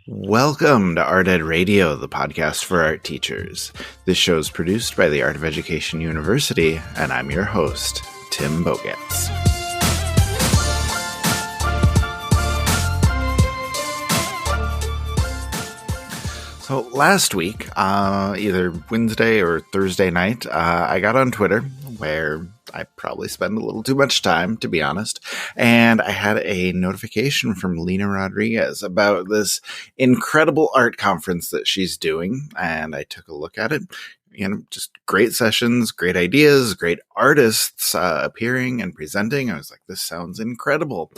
Welcome to Art Ed Radio, the podcast for art teachers. This show is produced by the Art of Education University, and I'm your host, Tim Bogetz. So last week, either Wednesday or Thursday night, I got on Twitter, where I probably spend a little too much time, to be honest, and I had a notification from Lena Rodriguez about this incredible art conference that she's doing, and I took a look at it. Just great sessions, great ideas, great artists appearing and presenting. I was like, this sounds incredible.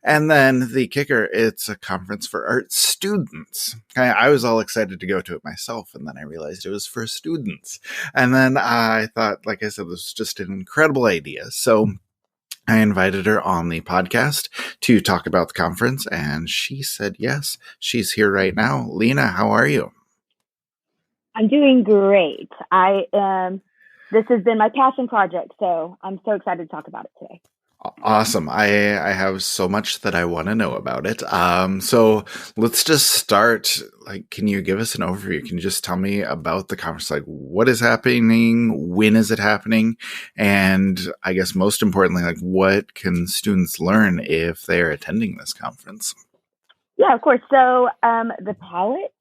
And then the kicker, it's a conference for art students. I was all excited to go to it myself, and then I realized it was for students. And then I thought, like I said, this was just an incredible idea. So I invited her on the podcast to talk about the conference, and she said yes. She's here right now. Lena, how are you? I'm doing great. This has been my passion project, so I'm so excited to talk about it today. Awesome. I have so much that I want to know about it. So let's just start. Can you give us an overview? Can you just tell me about the conference? What is happening? When is it happening? And I guess most importantly, what can students learn if they're attending this conference? Yeah, of course. So the Palette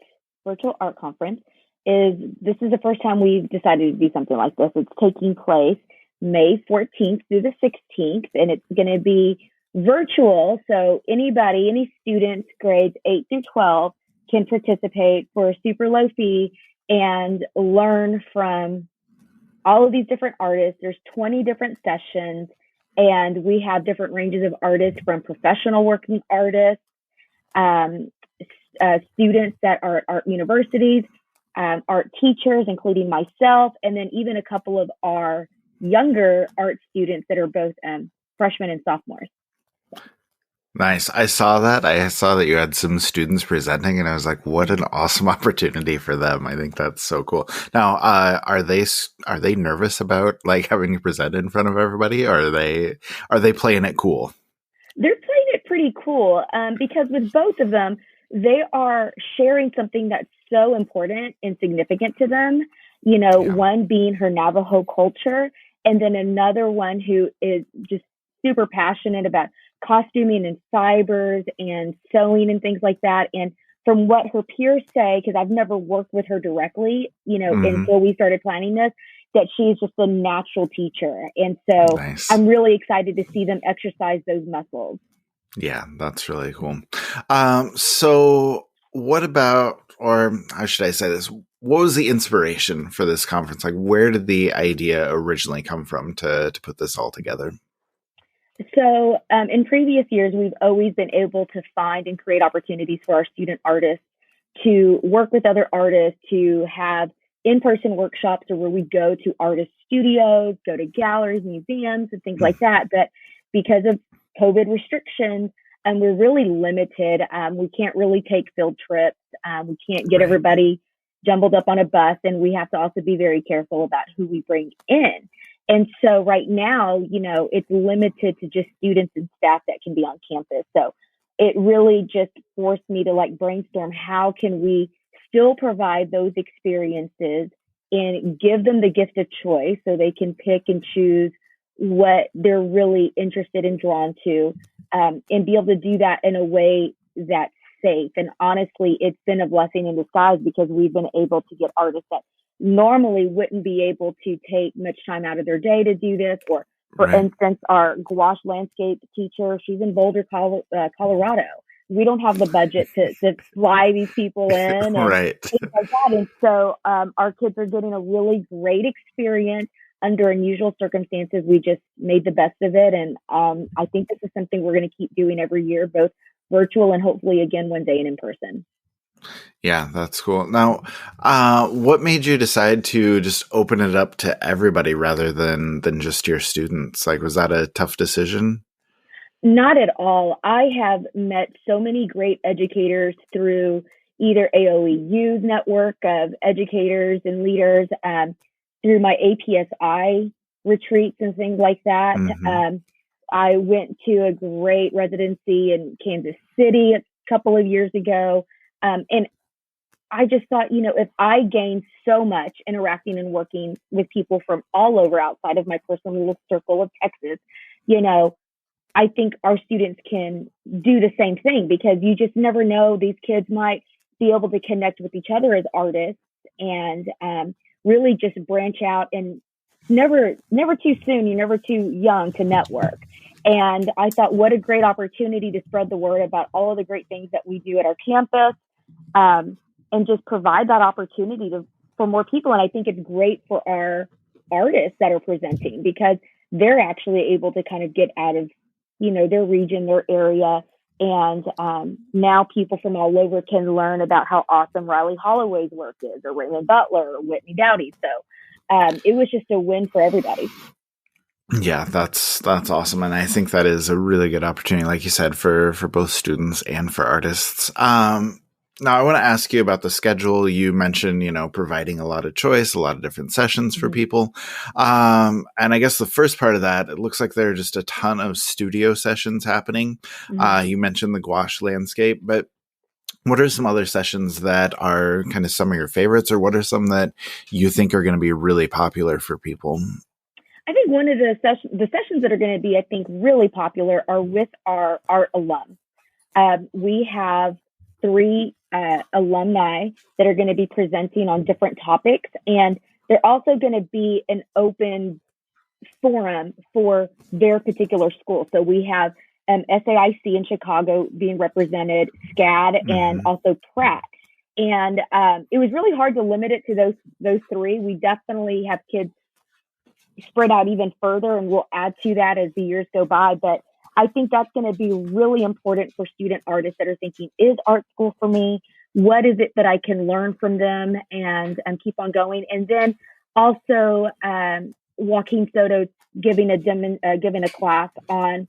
Virtual Art Conference this is the first time we've decided to do something like this. It's taking place May 14th through the 16th, and it's going to be virtual. So any students grades 8 through 12 can participate for a super low fee and learn from all of these different artists. There's 20 different sessions, and we have different ranges of artists, from professional working artists, students that are at art universities, art teachers, including myself, and then even a couple of our younger art students that are both freshmen and sophomores. Nice. I saw that. I saw that you had some students presenting, and I was like, what an awesome opportunity for them. I think that's so cool. Now, are they nervous about having to present in front of everybody, or are they playing it cool? They're playing it pretty cool because with both of them, they are sharing something that's so important and significant to them. One being her Navajo culture, and then another one who is just super passionate about costuming and fibers and sewing and things like that. And from what her peers say, because I've never worked with her directly, until we started planning this, that she's just a natural teacher. And so nice. I'm really excited to see them exercise those muscles. Yeah, that's really cool. So what about, or how should I say this? What was the inspiration for this conference? Where did the idea originally come from to put this all together? So in previous years, we've always been able to find and create opportunities for our student artists to work with other artists, to have in-person workshops, or where we go to artist studios, go to galleries, museums, and things like that. But because of COVID restrictions, and we're really limited. We can't really take field trips. We can't get everybody jumbled up on a bus, and we have to also be very careful about who we bring in. And so right now, it's limited to just students and staff that can be on campus. So it really just forced me to brainstorm, how can we still provide those experiences and give them the gift of choice so they can pick and choose what they're really interested and drawn to, and be able to do that in a way that's safe. And honestly, it's been a blessing in disguise, because we've been able to get artists that normally wouldn't be able to take much time out of their day to do this. Or for instance, our gouache landscape teacher, she's in Boulder, Colorado. We don't have the budget to fly these people in and things like that. And so our kids are getting a really great experience under unusual circumstances. We just made the best of it. And I think this is something we're going to keep doing every year, both virtual and hopefully again one day and in person. Yeah, that's cool. Now, what made you decide to just open it up to everybody rather than just your students? Was that a tough decision? Not at all. I have met so many great educators through either AOEU's network of educators and leaders, through my APSI retreats and things like that. I went to a great residency in Kansas City a couple of years ago. And I just thought, if I gained so much interacting and working with people from all over outside of my personal little circle of Texas, you know, I think our students can do the same thing, because you just never know. These kids might be able to connect with each other as artists, and really just branch out, and never too soon. You're never too young to network. And I thought, what a great opportunity to spread the word about all of the great things that we do at our campus, um, and just provide that opportunity for more people. And I think it's great for our artists that are presenting, because they're actually able to kind of get out of their region, their area. And now people from all over can learn about how awesome Riley Holloway's work is, or Raymond Butler, or Whitney Dowdy. So it was just a win for everybody. Yeah, that's awesome. And I think that is a really good opportunity, like you said, for both students and for artists. Now, I want to ask you about the schedule. You mentioned, providing a lot of choice, a lot of different sessions for people. And I guess the first part of that, it looks like there are just a ton of studio sessions happening. You mentioned the gouache landscape, but what are some other sessions that are kind of some of your favorites, or what are some that you think are going to be really popular for people? I think one of the sessions that are going to be, I think, really popular are with our alum. We have 3 alumni that are going to be presenting on different topics, and they're also going to be an open forum for their particular school. So we have SAIC in Chicago being represented, SCAD, and also Pratt. And it was really hard to limit it to those 3. We definitely have kids spread out even further, and we'll add to that as the years go by. But I think that's going to be really important for student artists that are thinking, is art school for me? What is it that I can learn from them and keep on going? And then also Joaquin Soto giving a class on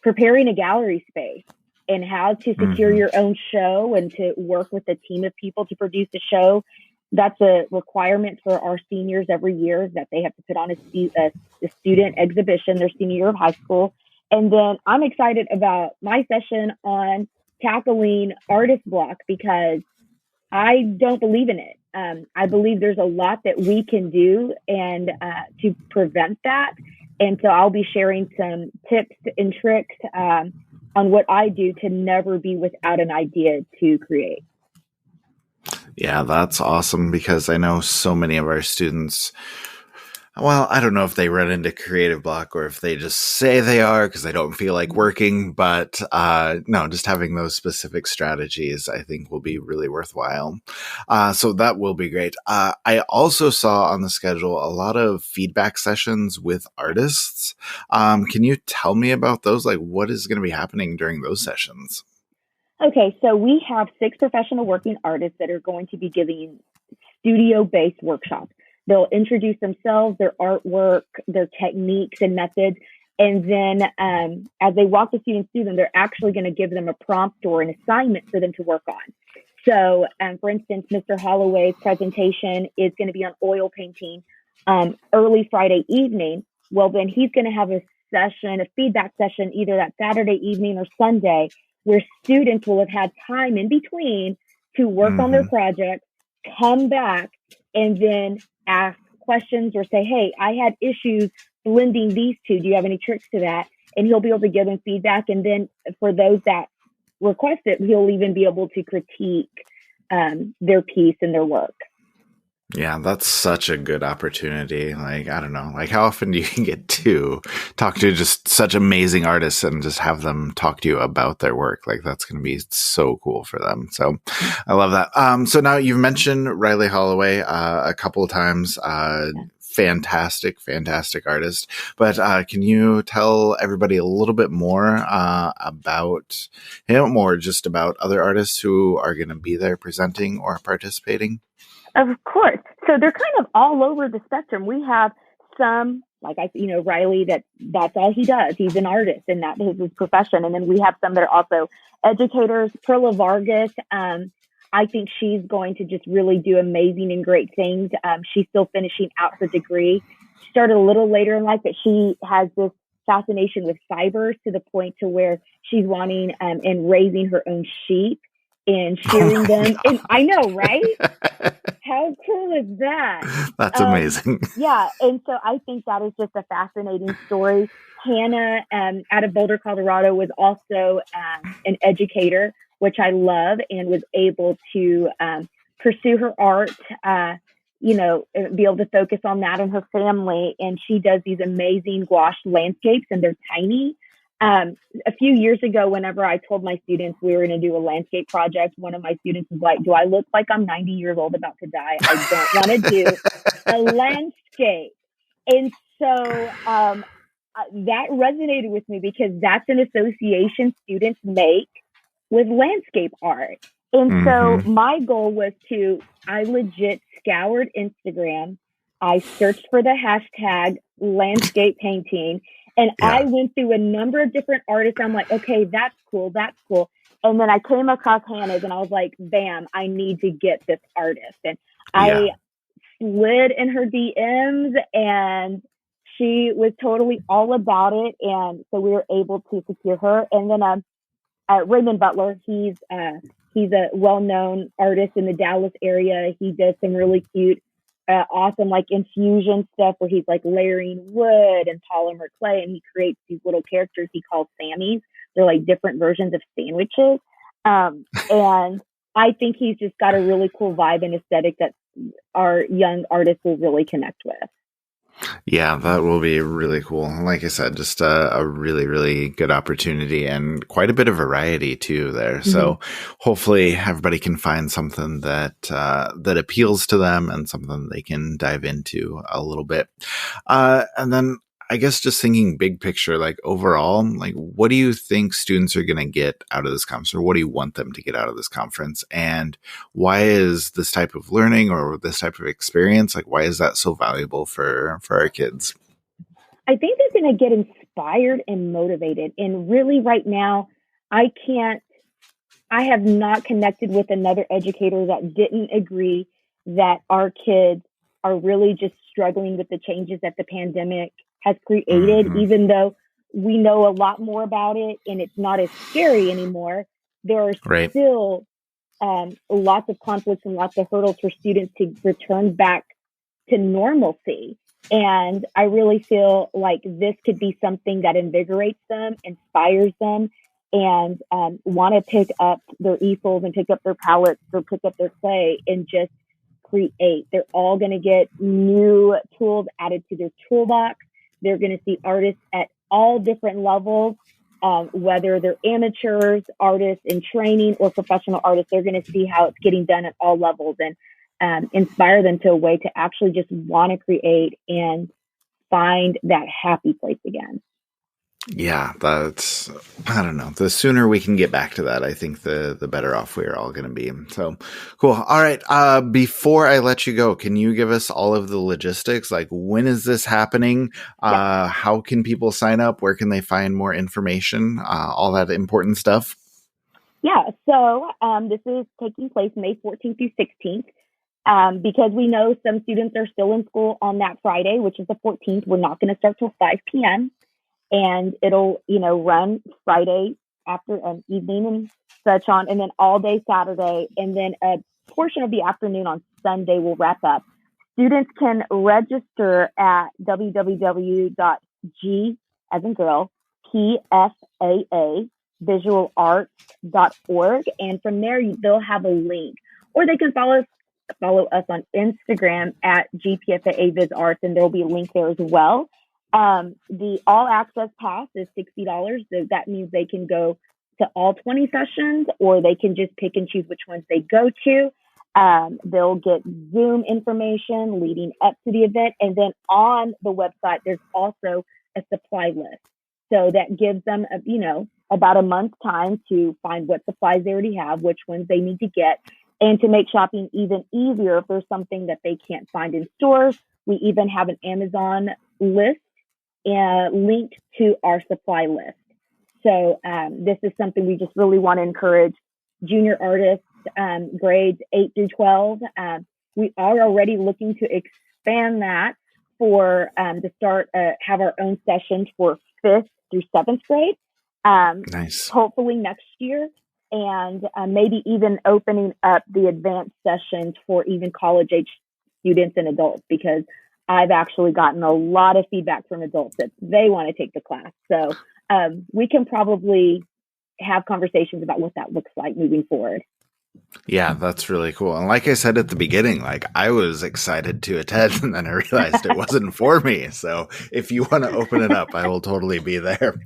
preparing a gallery space and how to secure your own show and to work with a team of people to produce a show. That's a requirement for our seniors every year, that they have to put on a student exhibition their senior year of high school. And then I'm excited about my session on tackling artist block, because I don't believe in it. I believe there's a lot that we can do and to prevent that. And so I'll be sharing some tips and tricks on what I do to never be without an idea to create. Yeah, that's awesome, because I know so many of our students, well, I don't know if they run into creative block or if they just say they are because they don't feel like working, but no, just having those specific strategies, I think, will be really worthwhile. So that will be great. I also saw on the schedule a lot of feedback sessions with artists. Can you tell me about those? Like, what is going to be happening during those sessions? Okay, so we have 6 professional working artists that are going to be giving studio-based workshops. They'll introduce themselves, their artwork, their techniques and methods, and then as they walk the students through them, they're actually going to give them a prompt or an assignment for them to work on. So, for instance, Mr. Holloway's presentation is going to be on oil painting early Friday evening. Well, then he's going to have a feedback session, either that Saturday evening or Sunday, where students will have had time in between to work on their project, come back, and then ask questions or say, hey, I had issues blending these two. Do you have any tricks to that? And he'll be able to give them feedback. And then for those that request it, he'll even be able to critique their piece and their work. Yeah, that's such a good opportunity. Like, I don't know, like how often do you get to talk to just such amazing artists and just have them talk to you about their work? Like, that's going to be so cool for them. So I love that. So now you've mentioned Riley Holloway a couple of times. Fantastic artist. But can you tell everybody a little bit more about him, or just about other artists who are going to be there presenting or participating? Of course. So they're kind of all over the spectrum. We have some, like Riley, that's all he does. He's an artist, and that is his profession. And then we have some that are also educators. Perla Vargas, I think she's going to just really do amazing and great things. She's still finishing out her degree. She started a little later in life, but she has this fascination with fibers to the point to where she's wanting and raising her own sheep and Oh sharing my them. And I know, right? God. How cool is that? That's Um, amazing. yeah, and so I think that is just a fascinating story. Hannah, out of Boulder, Colorado, was also an educator, which I love, and was able to pursue her art. Be able to focus on that and her family. And she does these amazing gouache landscapes, and they're tiny. A few years ago, whenever I told my students we were going to do a landscape project, one of my students was like, "Do I look like I'm 90 years old about to die? I don't want to do a landscape." And so that resonated with me because that's an association students make with landscape art. And so Hmm. my goal was I legit scoured Instagram. I searched for the hashtag landscape painting, and I Yeah. went through a number of different artists. I'm like, okay, that's cool, that's cool. And then I came across Hannah's, and I was like, bam, I need to get this artist. And Yeah. I slid in her DMs, and she was totally all about it. And so we were able to secure her. And then Raymond Butler, he's a well-known artist in the Dallas area. He does some really cute, awesome like infusion stuff where he's like layering wood and polymer clay, and he creates these little characters he calls Sammies. They're like different versions of sandwiches, and I think he's just got a really cool vibe and aesthetic that our young artists will really connect with. Yeah, that will be really cool. And like I said, just a really, really good opportunity and quite a bit of variety too there. Mm-hmm. So hopefully everybody can find something that appeals to them and something they can dive into a little bit. And then I guess just thinking big picture, like overall, like what do you think students are going to get out of this conference, or what do you want them to get out of this conference? And why is this type of learning or this type of experience, like why is that so valuable for our kids? I think they're going to get inspired and motivated. And really, right now, I can't, I have not connected with another educator that didn't agree that our kids are really just struggling with the changes that the pandemic has created, Hmm. even though we know a lot more about it and it's not as scary anymore. There are Right. still lots of conflicts and lots of hurdles for students to return back to normalcy. And I really feel like this could be something that invigorates them, inspires them, and want to pick up their easels and pick up their palettes or pick up their clay and just create. They're all going to get new tools added to their toolbox. They're going to see artists at all different levels, whether they're amateurs, artists in training, or professional artists. They're going to see how it's getting done at all levels, and inspire them to a way to actually just want to create and find that happy place again. Yeah, that's, I don't know. The sooner we can get back to that, I think the better off we're all going to be. So cool. All right. Before I let you go, can you give us all of the logistics? Like, when is this happening? Yeah. How can people sign up? Where can they find more information? All that important stuff. Yeah. So this is taking place May 14th through 16th. Because we know some students are still in school on that Friday, which is the 14th. We're not going to start till 5 p.m. And it'll, run Friday after an evening and such on, and then all day Saturday, and then a portion of the afternoon on Sunday will wrap up. Students can register at www.g as in girl pfaa visualarts.org, and from there they'll have a link, or they can follow us on Instagram at GPFAA Viz Arts, and there'll be a link there as well. The all access pass is $60. So that means they can go to all 20 sessions, or they can just pick and choose which ones they go to. They'll get Zoom information leading up to the event. And then on the website, there's also a supply list. So that gives them, about a month's time to find what supplies they already have, which ones they need to get, and to make shopping even easier if there's something that they can't find in stores. We even have an Amazon list linked to our supply list. So this is something we just really want to encourage junior artists, grades 8 through 12. We are already looking to expand that for to start have our own sessions for 5th through 7th grade. Nice. Hopefully next year. and maybe even opening up the advanced sessions for even college age students and adults, because I've actually gotten a lot of feedback from adults that they want to take the class. So we can probably have conversations about what that looks like moving forward. Yeah, that's really cool. And like I said at the beginning, like I was excited to attend and then I realized it wasn't for me. So if you want to open it up, I will totally be there.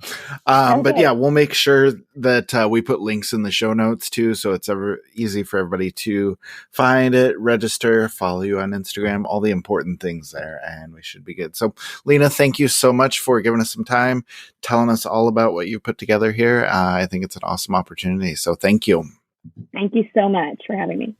Okay. But yeah, we'll make sure that we put links in the show notes too. So it's ever easy for everybody to find it, register, follow you on Instagram, all the important things there, and we should be good. So Lena, thank you so much for giving us some time, telling us all about what you put together here. I think it's an awesome opportunity. So thank you. Thank you so much for having me.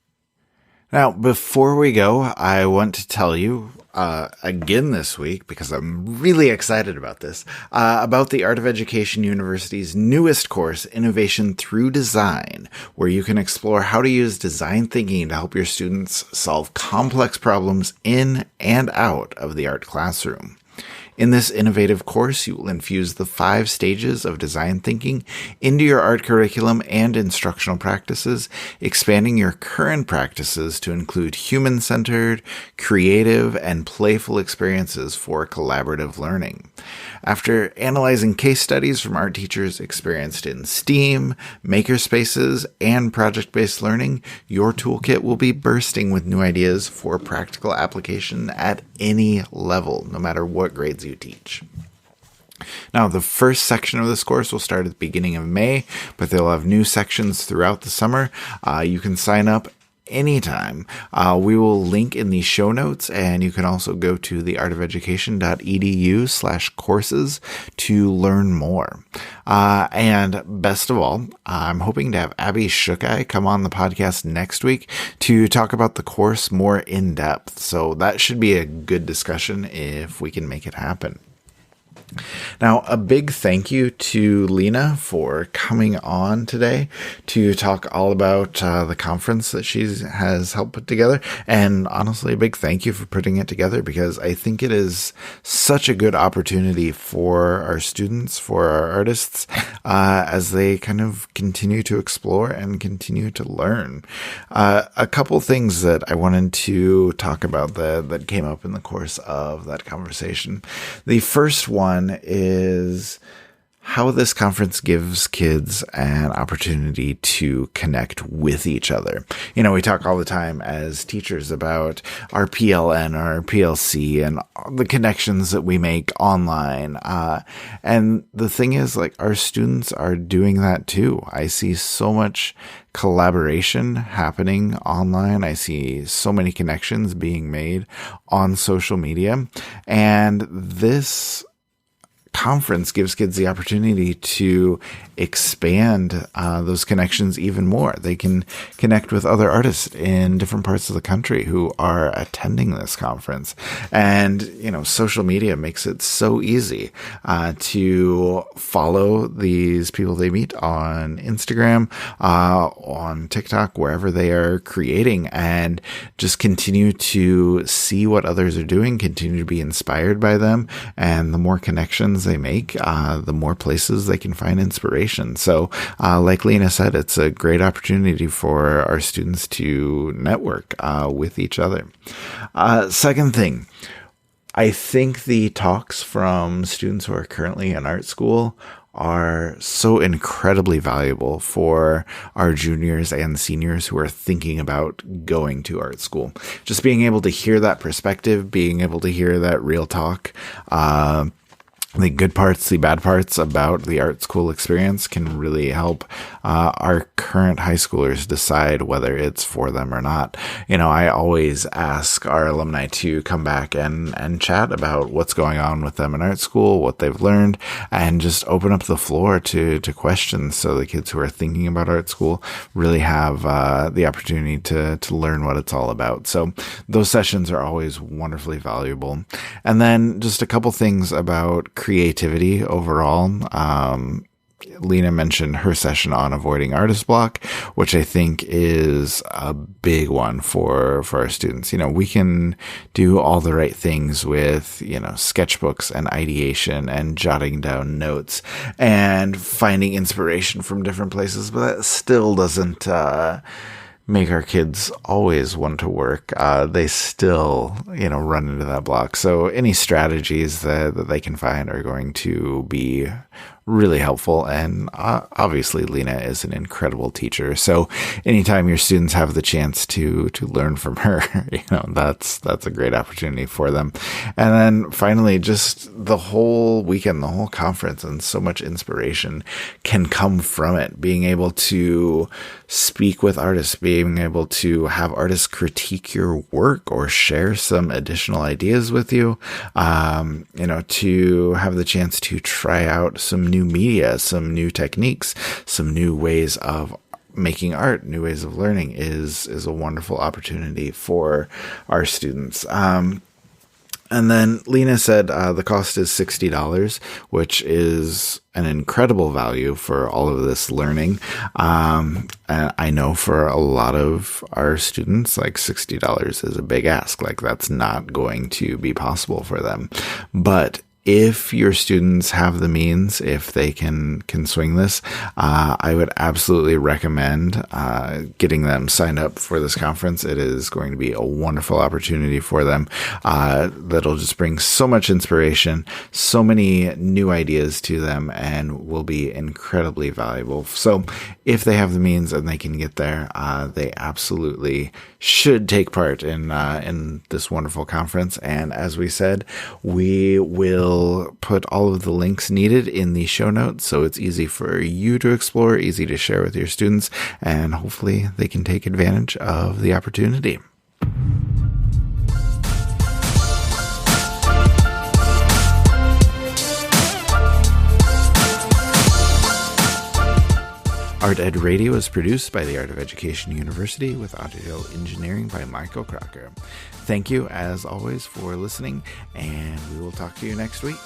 Now, before we go, I want to tell you again this week, because I'm really excited about this, about the Art of Education University's newest course, Innovation Through Design, where you can explore how to use design thinking to help your students solve complex problems in and out of the art classroom. In this innovative course, you will infuse the 5 stages of design thinking into your art curriculum and instructional practices, expanding your current practices to include human-centered, creative, and playful experiences for collaborative learning. After analyzing case studies from art teachers experienced in STEAM, makerspaces, and project-based learning, your toolkit will be bursting with new ideas for practical application at any level, no matter what grades you teach. Now, the first section of this course will start at the beginning of May, but they'll have new sections throughout the summer. You can sign up anytime. We will link in the show notes, and you can also go to theartofeducation.edu/courses to learn more. And best of all, I'm hoping to have Abby Shukai come on the podcast next week to talk about the course more in depth. So that should be a good discussion if we can make it happen. Now, a big thank you to Lena for coming on today to talk all about the conference that she has helped put together. And honestly, a big thank you for putting it together, because I think it is such a good opportunity for our students, for our artists, as they kind of continue to explore and continue to learn. A couple things that I wanted to talk about that came up in the course of that conversation. The first one is how this conference gives kids an opportunity to connect with each other. You know, we talk all the time as teachers about our PLN, our PLC, and the connections that we make online. And the thing is, like, our students are doing that too. I see so much collaboration happening online. I see so many connections being made on social media. And this conference gives kids the opportunity to expand those connections even more. They can connect with other artists in different parts of the country who are attending this conference. And, you know, social media makes it so easy to follow these people they meet on Instagram, on TikTok, wherever they are creating, and just continue to see what others are doing, continue to be inspired by them. And the more connections they make, the more places they can find inspiration. So, like Lena said, it's a great opportunity for our students to network with each other. Second thing, I think the talks from students who are currently in art school are so incredibly valuable for our juniors and seniors who are thinking about going to art school. Just being able to hear that perspective, being able to hear that real talk, the good parts, the bad parts about the art school experience can really help our current high schoolers decide whether it's for them or not. You know, I always ask our alumni to come back and chat about what's going on with them in art school, what they've learned, and just open up the floor to questions so the kids who are thinking about art school really have the opportunity to learn what it's all about. So those sessions are always wonderfully valuable. And then just a couple things about creativity overall. Lena mentioned her session on avoiding artist block, which I think is a big one for our students. We can do all the right things with, sketchbooks and ideation and jotting down notes and finding inspiration from different places, but that still doesn't, make our kids always want to work. They still, run into that block. So any strategies that they can find are going to be really helpful. And obviously Lena is an incredible teacher. So anytime your students have the chance to learn from her, that's a great opportunity for them. And then finally, just the whole weekend, the whole conference, and so much inspiration can come from it. Being able to speak with artists, being able to have artists critique your work or share some additional ideas with you, to have the chance to try out some new media, some new techniques, some new ways of making art, new ways of learning is a wonderful opportunity for our students. And then Lena said the cost is $60, which is an incredible value for all of this learning. And I know for a lot of our students, like $60 is a big ask. Like that's not going to be possible for them. But if your students have the means, if they can swing this, I would absolutely recommend getting them signed up for this conference. It is going to be a wonderful opportunity for them that'll just bring so much inspiration, so many new ideas to them, and will be incredibly valuable. So if they have the means and they can get there, they absolutely should take part in this wonderful conference. And as we said, we will put all of the links needed in the show notes, so it's easy for you to explore, easy to share with your students, and hopefully they can take advantage of the opportunity. Art Ed Radio is produced by the Art of Education University with audio engineering by Michael Crocker. Thank you, as always, for listening, and we will talk to you next week.